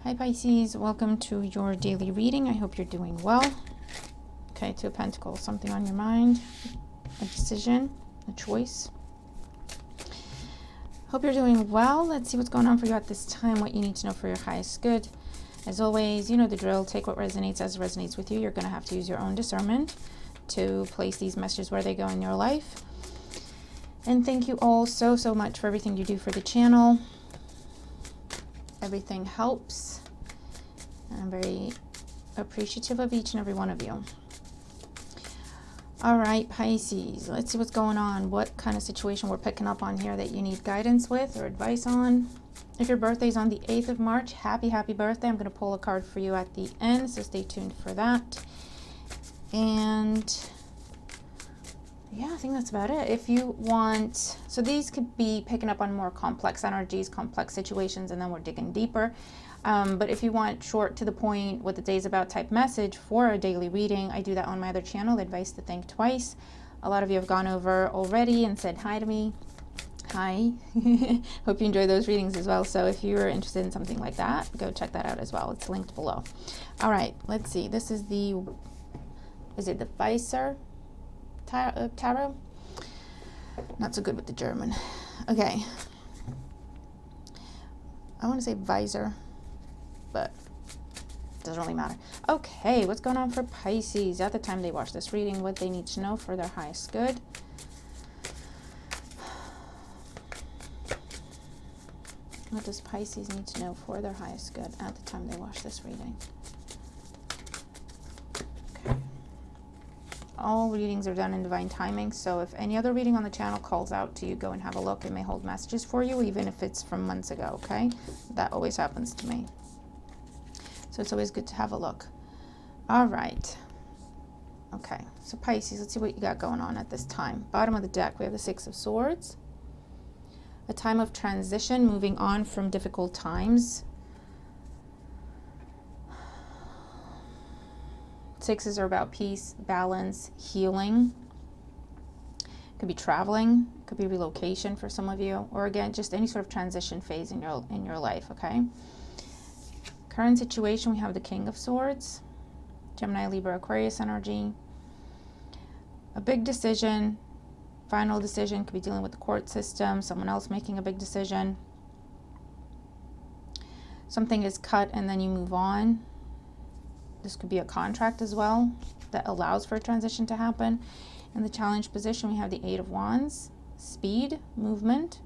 Hi Pisces, welcome to your daily reading. I hope you're doing well. Okay, Two of Pentacles, something on your mind, a decision, a choice. Hope you're doing well. Let's see what's going on for you at this time, what you need to know for your highest good. As always, you know the drill. Take what resonates as it resonates with you. You're going to have to use your own discernment to place these messages where they go in your life. And thank you all so much for everything you do for the channel. Everything helps. And I'm very appreciative of each and every one of you. All right, Pisces, let's see what's going on. What kind of situation we're picking up on here that you need guidance with or advice on. If your birthday is on the 8th of March, happy birthday. I'm going to pull a card for you at the end, so stay tuned for that. And yeah, I think that's about it. If you want, so these could be picking up on more complex energies, complex situations, and then we're digging deeper. But if you want short to the point, what the day's about type message for a daily reading, I do that on my other channel, Advice to Think Twice. A lot of you have gone over already and said hi to me. Hi. Hope you enjoy those readings as well. So if you're interested in something like that, go check that out as well. It's linked below. All right, let's see. This is is it the Pisces Tarot? Not so good with the German. Okay. I want to say visor, but it doesn't really matter. Okay, what's going on for Pisces at the time they watch this reading? What they need to know for their highest good. What does Pisces need to know for their highest good at the time they watch this reading? Okay. All readings are done in divine timing, so if any other reading on the channel calls out to you, go and have a look. It may hold messages for you, even if it's from months ago, okay? That always happens to me. So it's always good to have a look. All right. Okay, so Pisces, let's see what you got going on at this time. Bottom of the deck, we have the Six of Swords. A time of transition, moving on from difficult times. Sixes are about peace, balance, healing. Could be traveling, could be relocation for some of you, or again, just any sort of transition phase in your life, okay? Current situation, we have the King of Swords, Gemini, Libra, Aquarius energy. A big decision, final decision, could be dealing with the court system, someone else making a big decision. Something is cut and then you move on. This could be a contract as well that allows for a transition to happen. In the challenge position, we have the Eight of Wands, speed, movement.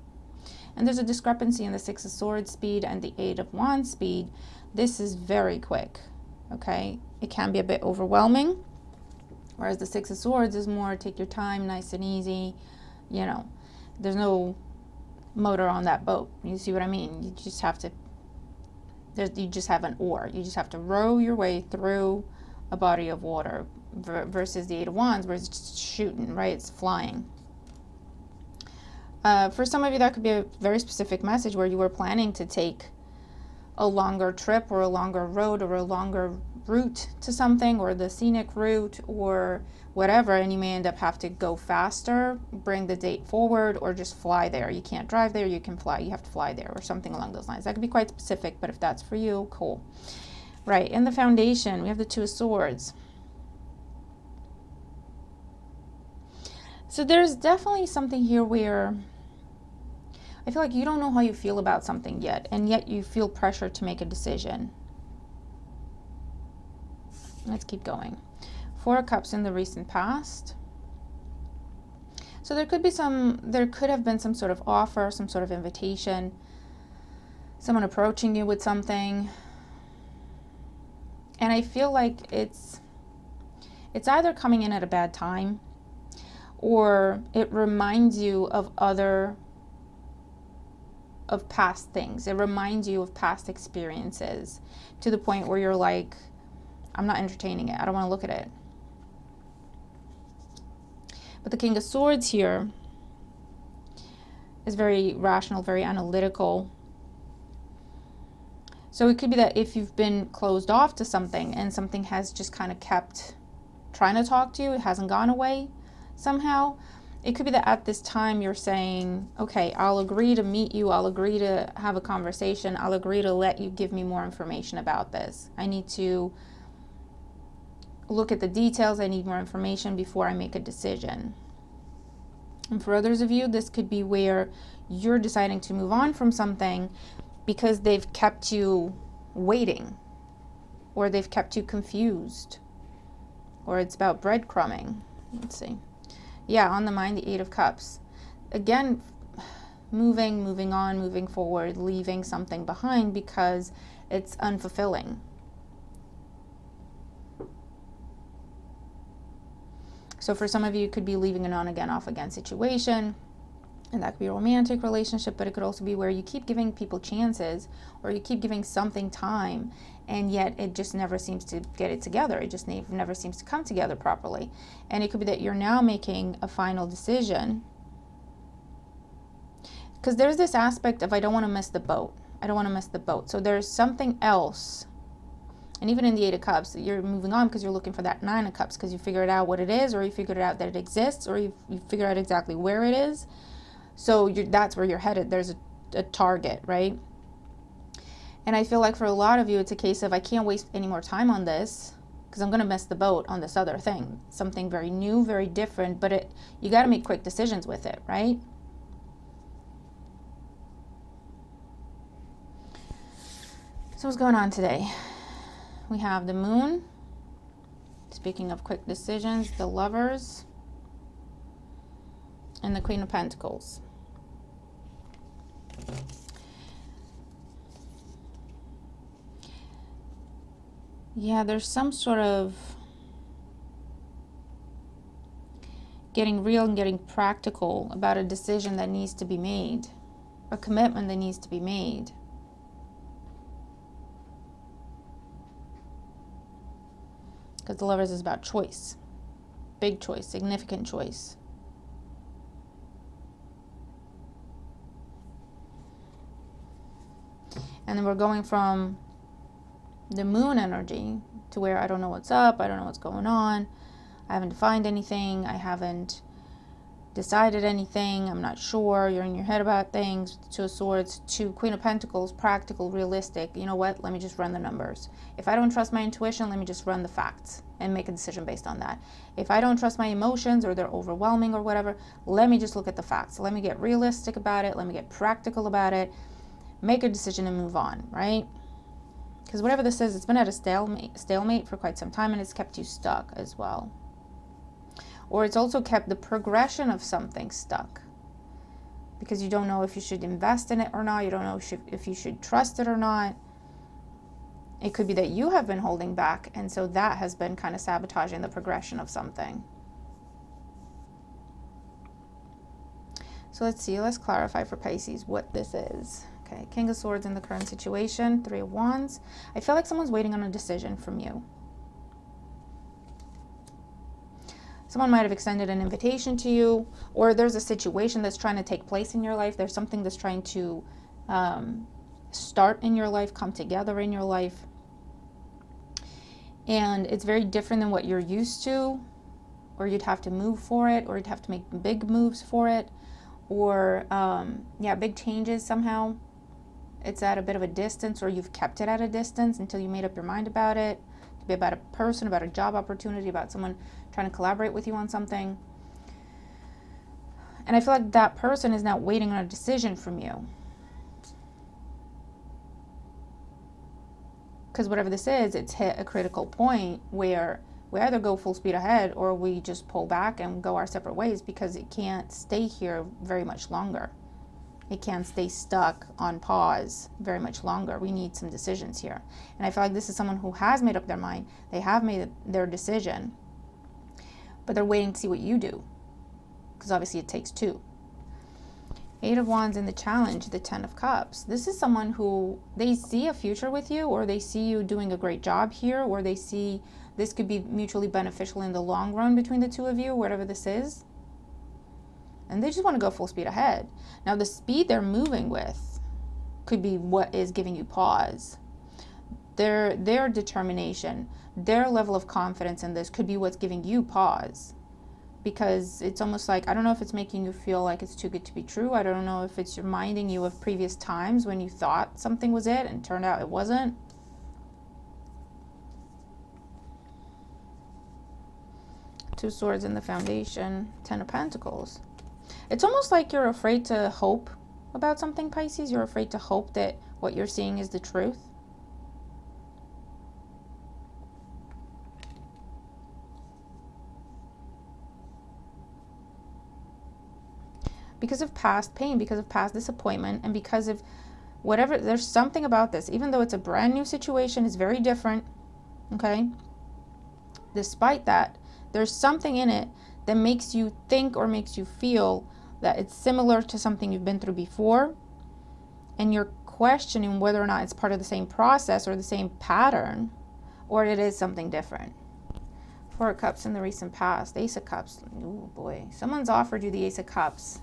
And there's a discrepancy in the Six of Swords speed and the Eight of Wands speed. This is very quick, okay? It can be a bit overwhelming, whereas the Six of Swords is more take your time, nice and easy. You know, there's no motor on that boat. You see what I mean? You just have to, you just have an oar. You just have to row your way through a body of water versus the Eight of Wands where it's just shooting, right? It's flying. For some of you, that could be a very specific message where you were planning to take a longer trip or a longer road or a longer route to something, or the scenic route or whatever, and you may end up have to go faster, bring the date forward, or just fly there. You can't drive there, you can fly, you have to fly there, or something along those lines. That could be quite specific, but if that's for you, cool. Right, in the foundation, we have the Two of Swords. So there's definitely something here where I feel like you don't know how you feel about something yet, and yet you feel pressure to make a decision. Let's keep going. Four of Cups in the recent past. So there could have been some sort of offer, some sort of invitation, someone approaching you with something. And I feel like it's either coming in at a bad time, or it reminds you of past things. It reminds you of past experiences to the point where you're like, I'm not entertaining it. I don't want to look at it. But the King of Swords here is very rational, very analytical. So it could be that if you've been closed off to something and something has just kind of kept trying to talk to you, it hasn't gone away somehow, it could be that at this time you're saying, okay, I'll agree to meet you. I'll agree to have a conversation. I'll agree to let you give me more information about this. I need to look at the details. I need more information before I make a decision. And for others of you, this could be where you're deciding to move on from something because they've kept you waiting, or they've kept you confused, or it's about breadcrumbing. Let's see. Yeah, on the mind, the Eight of Cups. Again, moving on, moving forward, leaving something behind because it's unfulfilling. So for some of you, it could be leaving an on-again, off-again situation, and that could be a romantic relationship, but it could also be where you keep giving people chances, or you keep giving something time, and yet it just never seems to get it together. It just never seems to come together properly. And it could be that you're now making a final decision, because there's this aspect of, I don't want to miss the boat. I don't want to miss the boat. So there's something else. And even in the Eight of Cups, you're moving on because you're looking for that Nine of Cups, because you figured out what it is, or you figured out that it exists, or you figured out exactly where it is. So that's where you're headed. There's a target, right? And I feel like for a lot of you, it's a case of, I can't waste any more time on this because I'm going to miss the boat on this other thing. Something very new, very different, but you got to make quick decisions with it, right? So what's going on today? We have the Moon. Speaking of quick decisions, the Lovers, and the Queen of Pentacles. Yeah, there's some sort of getting real and getting practical about a decision that needs to be made, a commitment that needs to be made. Because the Lovers is about choice, big choice, significant choice. And then we're going from the Moon energy to where I don't know what's up, I don't know what's going on, I haven't defined anything, I haven't decided anything, I'm not sure, you're in your head about things, Two of Swords, to Queen of Pentacles, practical, realistic. You know what, let me just run the numbers. If I don't trust my intuition, let me just run the facts and make a decision based on that. If I don't trust my emotions, or they're overwhelming or whatever, let me just look at the facts. Let me get realistic about it, let me get practical about it, make a decision and move on, right? Because whatever this is, it's been at a stalemate for quite some time, and it's kept you stuck as well. Or it's also kept the progression of something stuck, because you don't know if you should invest in it or not. You don't know if you should trust it or not. It could be that you have been holding back, and so that has been kind of sabotaging the progression of something. So let's see, let's clarify for Pisces what this is. Okay, King of Swords in the current situation, Three of Wands. I feel like someone's waiting on a decision from you. Someone might have extended an invitation to you, or there's a situation that's trying to take place in your life. There's something that's trying to start in your life, come together in your life. And it's very different than what you're used to, or you'd have to move for it, or you'd have to make big moves for it, or yeah, big changes somehow. It's at a bit of a distance, or you've kept it at a distance until you made up your mind about it. It could be about a person, about a job opportunity, about someone trying to collaborate with you on something. And I feel like that person is now waiting on a decision from you. Because whatever this is, it's hit a critical point where we either go full speed ahead, or we just pull back and go our separate ways, because it can't stay here very much longer. It can't stay stuck on pause very much longer. We need some decisions here. And I feel like this is someone who has made up their mind. They have made their decision, but they're waiting to see what you do, because obviously it takes two. Eight of Wands in the challenge, the Ten of Cups. This is someone who, they see a future with you, or they see you doing a great job here, or they see this could be mutually beneficial in the long run between the two of you, whatever this is. And they just want to go full speed ahead. Now, the speed they're moving with could be what is giving you pause. Their determination, their level of confidence in this could be what's giving you pause. because it's almost like, I don't know if it's making you feel like it's too good to be true. I don't know if it's reminding you of previous times when you thought something was it and turned out it wasn't. Two Swords in the Foundation, Ten of Pentacles. It's almost like you're afraid to hope about something, Pisces. You're afraid to hope that what you're seeing is the truth. Because of past pain, because of past disappointment, and because of whatever, there's something about this. Even though it's a brand new situation, it's very different, okay? Despite that, there's something in it that makes you think or makes you feel that it's similar to something you've been through before, and you're questioning whether or not it's part of the same process or the same pattern, or it is something different. Four of Cups in the recent past, Ace of Cups. Oh boy, someone's offered you the Ace of Cups.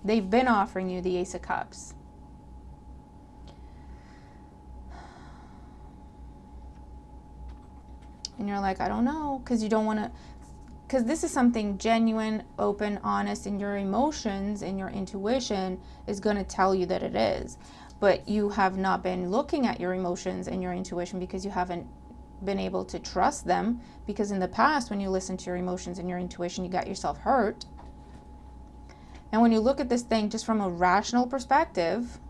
They've been offering you the Ace of Cups. And you're like, I don't know, because you don't want to, because this is something genuine, open, honest, and your emotions and your intuition is going to tell you that it is. But you have not been looking at your emotions and your intuition because you haven't been able to trust them, because in the past, when you listen to your emotions and your intuition, you got yourself hurt. And when you look at this thing just from a rational perspective,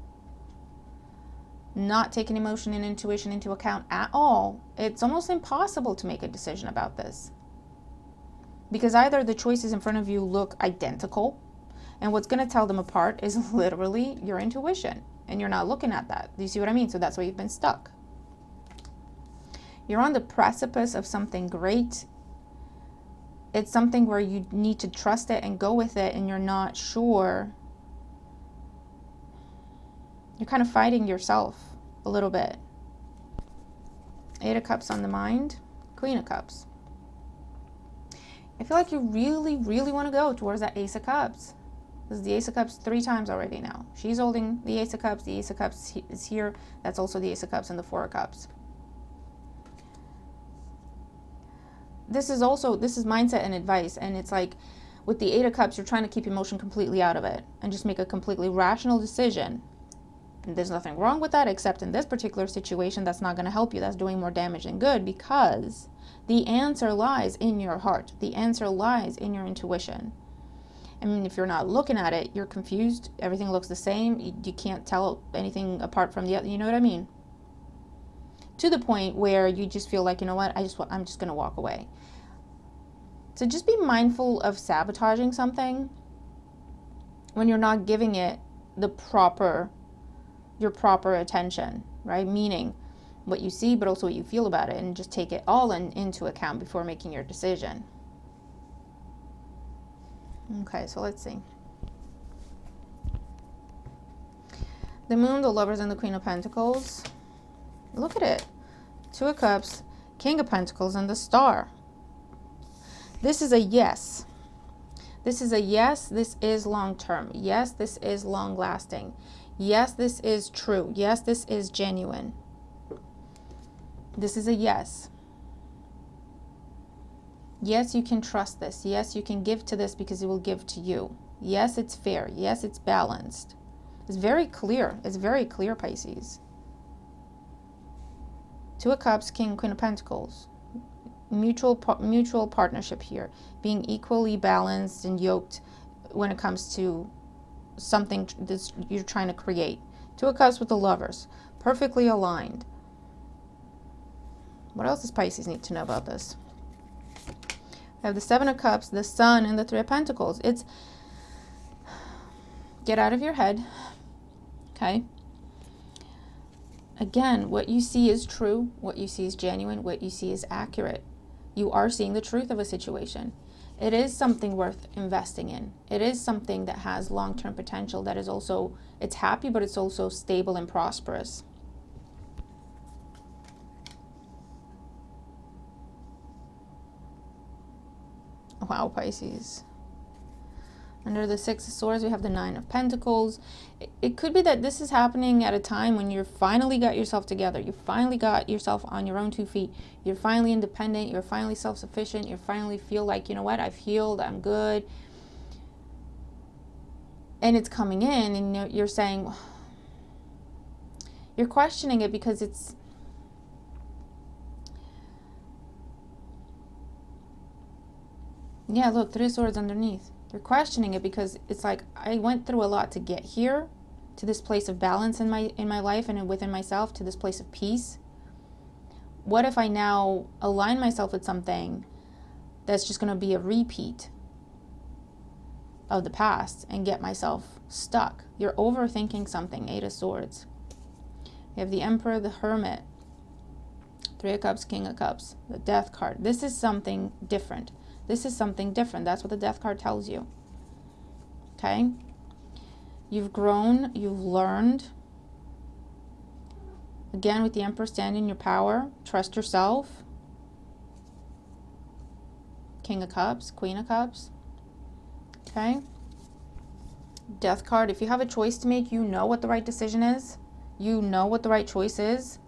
not taking emotion and intuition into account at all, it's almost impossible to make a decision about this. Because either the choices in front of you look identical, and what's going to tell them apart is literally your intuition, and you're not looking at that. Do you see what I mean? So that's why you've been stuck. You're on the precipice of something great. It's something where you need to trust it and go with it, and you're not sure. You're kind of fighting yourself a little bit. Eight of Cups on the mind, Queen of Cups. I feel like you really, really want to go towards that Ace of Cups. This is the Ace of Cups 3 times already now. She's holding the Ace of Cups. The Ace of Cups is here. That's also the Ace of Cups and the Four of Cups. This is mindset and advice. And it's like with the Eight of Cups, you're trying to keep emotion completely out of it and just make a completely rational decision. And there's nothing wrong with that, except in this particular situation, that's not going to help you. That's doing more damage than good, because the answer lies in your heart. The answer lies in your intuition. I mean, if you're not looking at it, you're confused. Everything looks the same. You can't tell anything apart from the other. You know what I mean? To the point where you just feel like, you know what, I'm just going to walk away. So just be mindful of sabotaging something when you're not giving it your proper attention, right? Meaning what you see, but also what you feel about it, and just take it all into account before making your decision. Okay, so let's see. The Moon, the Lovers, and the Queen of Pentacles. Look at it. Two of Cups, King of Pentacles, and the Star. This is a yes. This is a yes, this is long-term. Yes, this is long-lasting. Yes, this is true. Yes, this is genuine. This is a yes. Yes, you can trust this. Yes, you can give to this because it will give to you. Yes, it's fair. Yes, it's balanced. It's very clear. It's very clear, Pisces. Two of Cups, King, Queen of Pentacles. Mutual partnership here. Being equally balanced and yoked when it comes to something that you're trying to create. Two of Cups with the Lovers. Perfectly aligned. What else does Pisces need to know about this? I have the Seven of Cups, the Sun, and the Three of Pentacles. It's get out of your head. Okay? Again, what you see is true. What you see is genuine. What you see is accurate. You are seeing the truth of a situation. It is something worth investing in. It is something that has long-term potential, that is also, it's happy, but it's also stable and prosperous. Wow, Pisces. Under the Six of Swords, we have the Nine of Pentacles. It could be that this is happening at a time when you're finally got yourself together. You finally got yourself on your own 2 feet. You're finally independent. You're finally self-sufficient. You finally feel like, you know what, I've healed. I'm good. And it's coming in and you're saying, you're questioning it because it's, yeah, look, 3 of Swords underneath. You're questioning it because it's like, I went through a lot to get here, to this place of balance in my life and within myself, to this place of peace. What if I now align myself with something that's just going to be a repeat of the past and get myself stuck? You're overthinking something. 8 of Swords. You have the Emperor, the Hermit, 3 of Cups, King of Cups, the Death card. This is something different. This is something different. That's what the Death card tells you. Okay? You've grown. You've learned. Again, with the Emperor, stand in your power. Trust yourself. King of Cups, Queen of Cups. Okay? Death card. If you have a choice to make, you know what the right decision is. You know what the right choice is.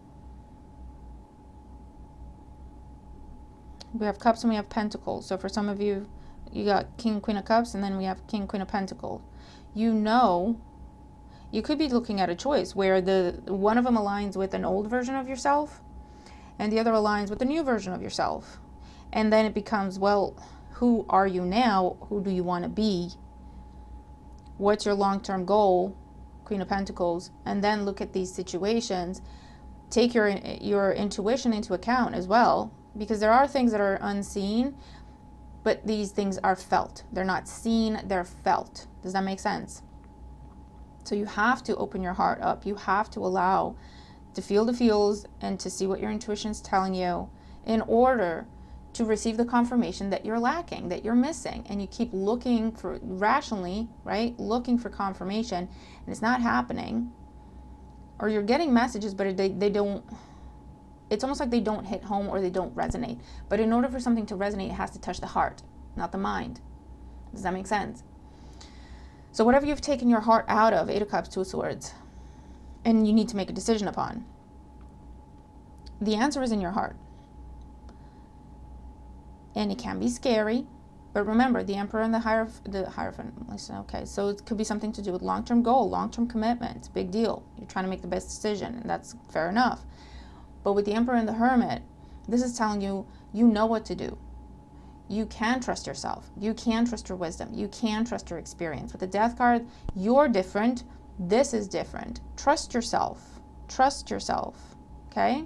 We have Cups and we have Pentacles. So for some of you, you got King and Queen of Cups, and then we have King and Queen of Pentacles. You know, you could be looking at a choice where the one of them aligns with an old version of yourself and the other aligns with the new version of yourself. And then it becomes, well, who are you now? Who do you want to be? What's your long-term goal? Queen of Pentacles. And then look at these situations. Take your intuition into account as well. Because there are things that are unseen, but these things are felt. They're not seen, they're felt. Does that make sense? So you have to open your heart up. You have to allow to feel the feels and to see what your intuition is telling you in order to receive the confirmation that you're lacking, that you're missing. And you keep looking for, rationally, right? Looking for confirmation, and it's not happening. Or you're getting messages, but they don't... It's almost like they don't hit home or they don't resonate. But in order for something to resonate, it has to touch the heart, not the mind. Does that make sense? So whatever you've taken your heart out of, 8 of Cups, 2 of Swords, and you need to make a decision upon, the answer is in your heart. And it can be scary. But remember, the Emperor and the Hierophant. Okay, so it could be something to do with long-term goal, long-term commitment. It's a big deal. You're trying to make the best decision, and that's fair enough. But with the Emperor and the Hermit, this is telling you, you know what to do. You can trust yourself. You can trust your wisdom. You can trust your experience. With the Death card, you're different. This is different. Trust yourself. Trust yourself. Okay?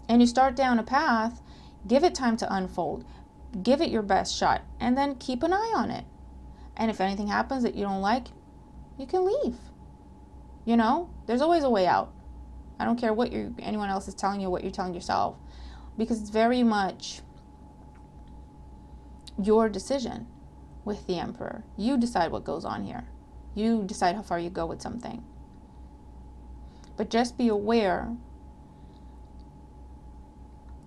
And you start down a path, give it time to unfold. Give it your best shot. And then keep an eye on it. And if anything happens that you don't like, you can leave. You know? There's always a way out. I don't care what anyone else is telling you, what you're telling yourself, because it's very much your decision with the Emperor. You decide what goes on here. You decide how far you go with something. But just be aware,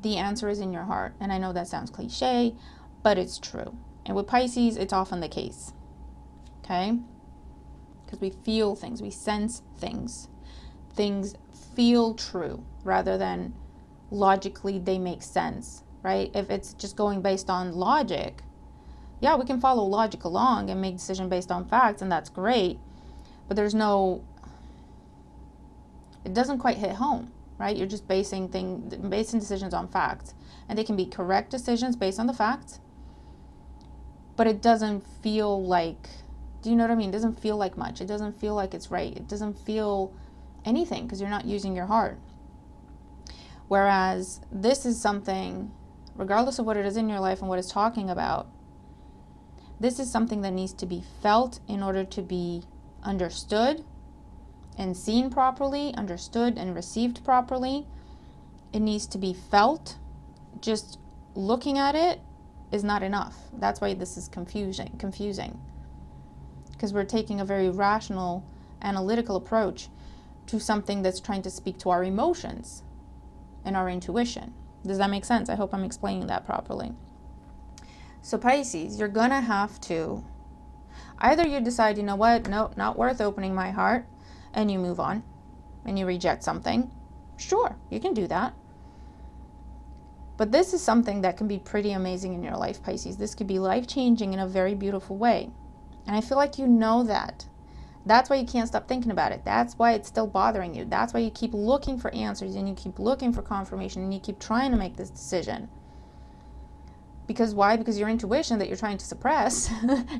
the answer is in your heart. And I know that sounds cliche, but it's true. And with Pisces, it's often the case. Okay? Because we feel things, we sense things. Things feel true rather than logically they make sense, right? If it's just going based on logic, yeah, we can follow logic along and make decision based on facts, and that's great, but it doesn't quite hit home, right? You're just basing decisions on facts, and they can be correct decisions based on the facts, but it doesn't feel like, do you know what I mean? It doesn't feel like much. It doesn't feel like it's right. It doesn't feel anything because you're not using your heart. Whereas this is something, regardless of what it is in your life and what it's talking about, this is something that needs to be felt in order to be understood and seen properly, understood and received properly. It needs to be felt. Just looking at it is not enough. That's why this is confusing. Because we're taking a very rational, analytical approach to something that's trying to speak to our emotions and our intuition. Does that make sense? I hope I'm explaining that properly. So Pisces, you're gonna have to Either you decide, you know what, no, not worth opening my heart, and you move on and you reject something. Sure, you can do that. But this is something that can be pretty amazing in your life, Pisces. This could be life-changing in a very beautiful way. And I feel like you know that. That's why you can't stop thinking about it. That's why it's still bothering you. That's why you keep looking for answers and you keep looking for confirmation and you keep trying to make this decision. Because why? Because your intuition that you're trying to suppress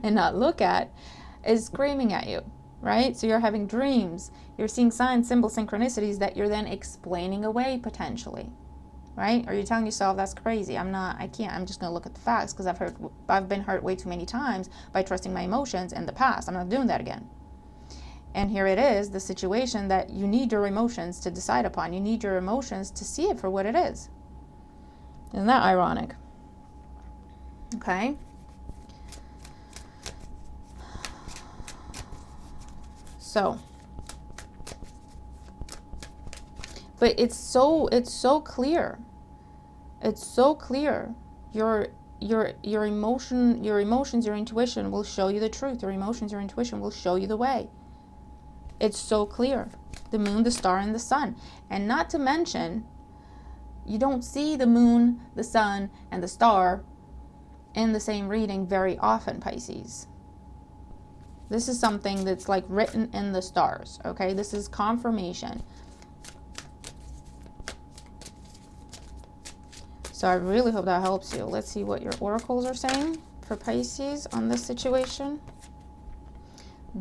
and not look at is screaming at you, right? So you're having dreams. You're seeing signs, symbols, synchronicities that you're then explaining away potentially, right? Or you're telling yourself, that's crazy. I can't. I'm just going to look at the facts because I've been hurt way too many times by trusting my emotions in the past. I'm not doing that again. And here it is, the situation that you need your emotions to decide upon. You need your emotions to see it for what it is. Isn't that ironic? Okay. So, but it's so clear. It's so clear. Your emotions, your intuition will show you the truth. Your emotions, your intuition will show you the way. It's so clear. The moon, the star, and the sun. And not to mention, you don't see the moon, the sun, and the star in the same reading very often, Pisces. This is something that's like written in the stars, okay? This is confirmation. So I really hope that helps you. Let's see what your oracles are saying for Pisces on this situation.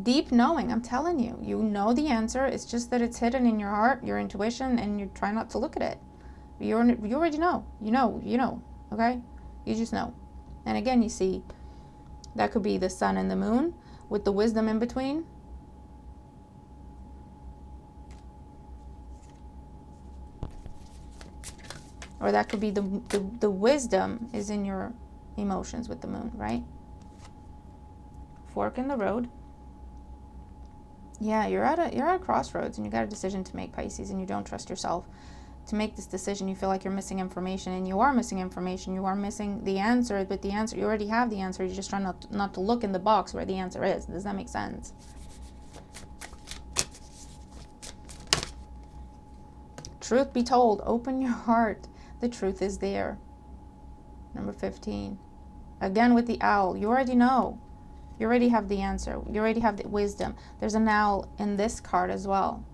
Deep knowing, I'm telling you. You know the answer. It's just that it's hidden in your heart, your intuition, and you try not to look at it. You already know. You know, okay? You just know. And again, you see, that could be the sun and the moon with the wisdom in between. Or that could be the wisdom is in your emotions with the moon, right? Fork in the road. Yeah, you're at a crossroads and you got a decision to make, Pisces, and you don't trust yourself to make this decision. You feel like you're missing information, and you are missing information. You are missing the answer, but the answer, you already have the answer. You're just trying not to look in the box where the answer is. Does that make sense? Truth be told, open your heart. The truth is there. Number 15. Again with the owl. You already know. You already have the answer. You already have the wisdom. There's an owl in this card as well.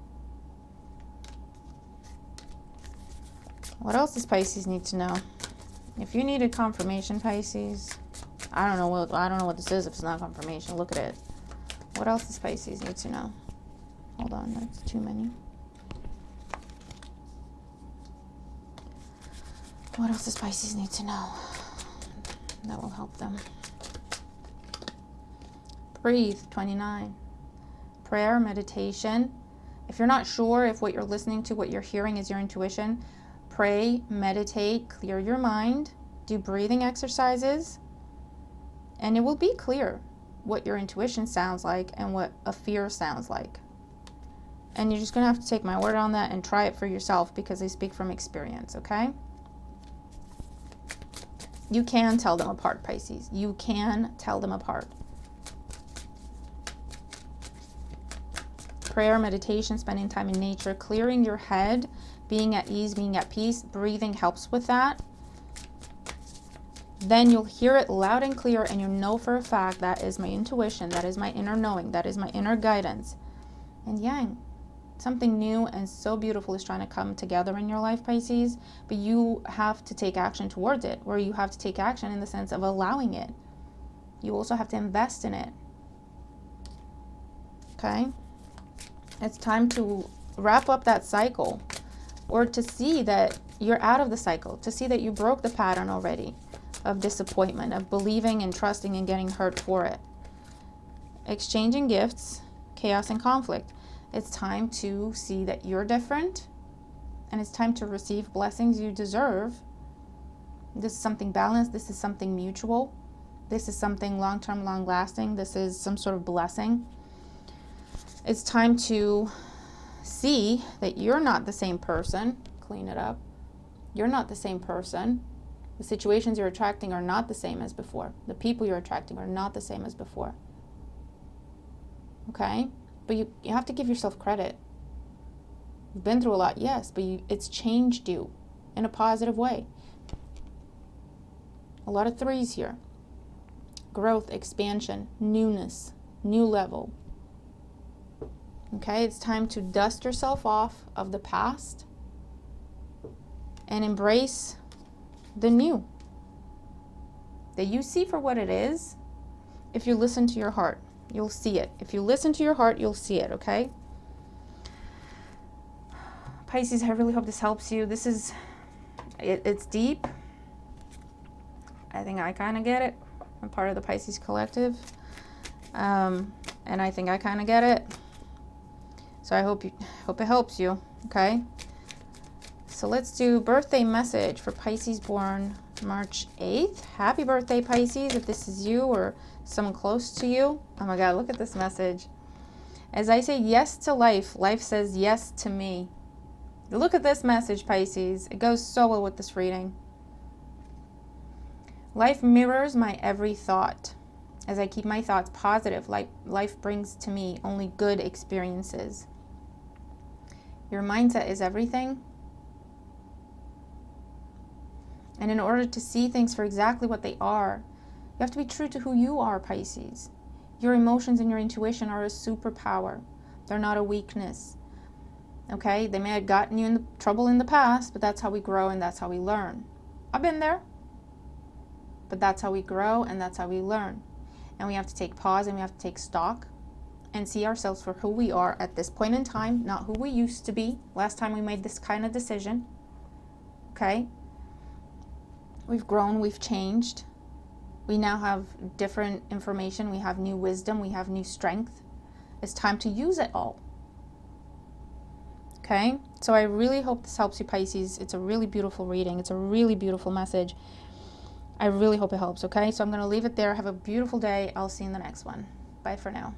What else does Pisces need to know? If you needed confirmation, Pisces, I don't know what this is if it's not confirmation. Look at it. What else does Pisces need to know? Hold on, that's too many. What else does Pisces need to know? That will help them. Breathe, 29. Prayer, meditation. If you're not sure if what you're listening to, what you're hearing is your intuition, pray, meditate, clear your mind, do breathing exercises, and it will be clear what your intuition sounds like and what a fear sounds like. And you're just going to have to take my word on that and try it for yourself because I speak from experience, okay? You can tell them apart, Pisces. You can tell them apart. Prayer, meditation, spending time in nature, clearing your head, being at ease, being at peace, breathing helps with that. Then you'll hear it loud and clear and you know for a fact that is my intuition, that is my inner knowing, that is my inner guidance. And yang, something new and so beautiful is trying to come together in your life, Pisces, but you have to take action towards it, or you have to take action in the sense of allowing it. You also have to invest in it. Okay? It's time to wrap up that cycle, or to see that you're out of the cycle, to see that you broke the pattern already of disappointment, of believing and trusting and getting hurt for it. Exchanging gifts, chaos and conflict. It's time to see that you're different, and it's time to receive blessings you deserve. This is something balanced. This is something mutual. This is something long-term, long-lasting. This is some sort of blessing. It's time to see that you're not the same person. Clean it up. You're not the same person. The situations you're attracting are not the same as before. The people you're attracting are not the same as before. okay? But you have to give yourself credit. You've been through a lot, yes, but it's changed you in a positive way. A lot of 3s here. Growth, expansion, newness, new level. Okay, it's time to dust yourself off of the past and embrace the new that you see for what it is. If you listen to your heart, you'll see it. If you listen to your heart, you'll see it, okay? Pisces, I really hope this helps you. This is, it's deep. I think I kind of get it. I'm part of the Pisces collective. And I think I kind of get it. So I hope it helps you, okay? So let's do birthday message for Pisces born March 8th. Happy birthday, Pisces, if this is you or someone close to you. Oh my God, look at this message. As I say yes to life, life says yes to me. Look at this message, Pisces. It goes so well with this reading. Life mirrors my every thought. As I keep my thoughts positive, life brings to me only good experiences. Your mindset is everything. And in order to see things for exactly what they are, you have to be true to who you are, Pisces. Your emotions and your intuition are a superpower. They're not a weakness. Okay? They may have gotten you in trouble in the past, but that's how we grow and that's how we learn. I've been there. But that's how we grow and that's how we learn. And we have to take pause and we have to take stock and see ourselves for who we are at this point in time, not who we used to be last time we made this kind of decision. Okay? We've grown, we've changed. We now have different information, we have new wisdom, we have new strength. It's time to use it all. Okay? So I really hope this helps you, Pisces. It's a really beautiful reading. It's a really beautiful message. I really hope it helps, okay? So I'm going to leave it there. Have a beautiful day. I'll see you in the next one. Bye for now.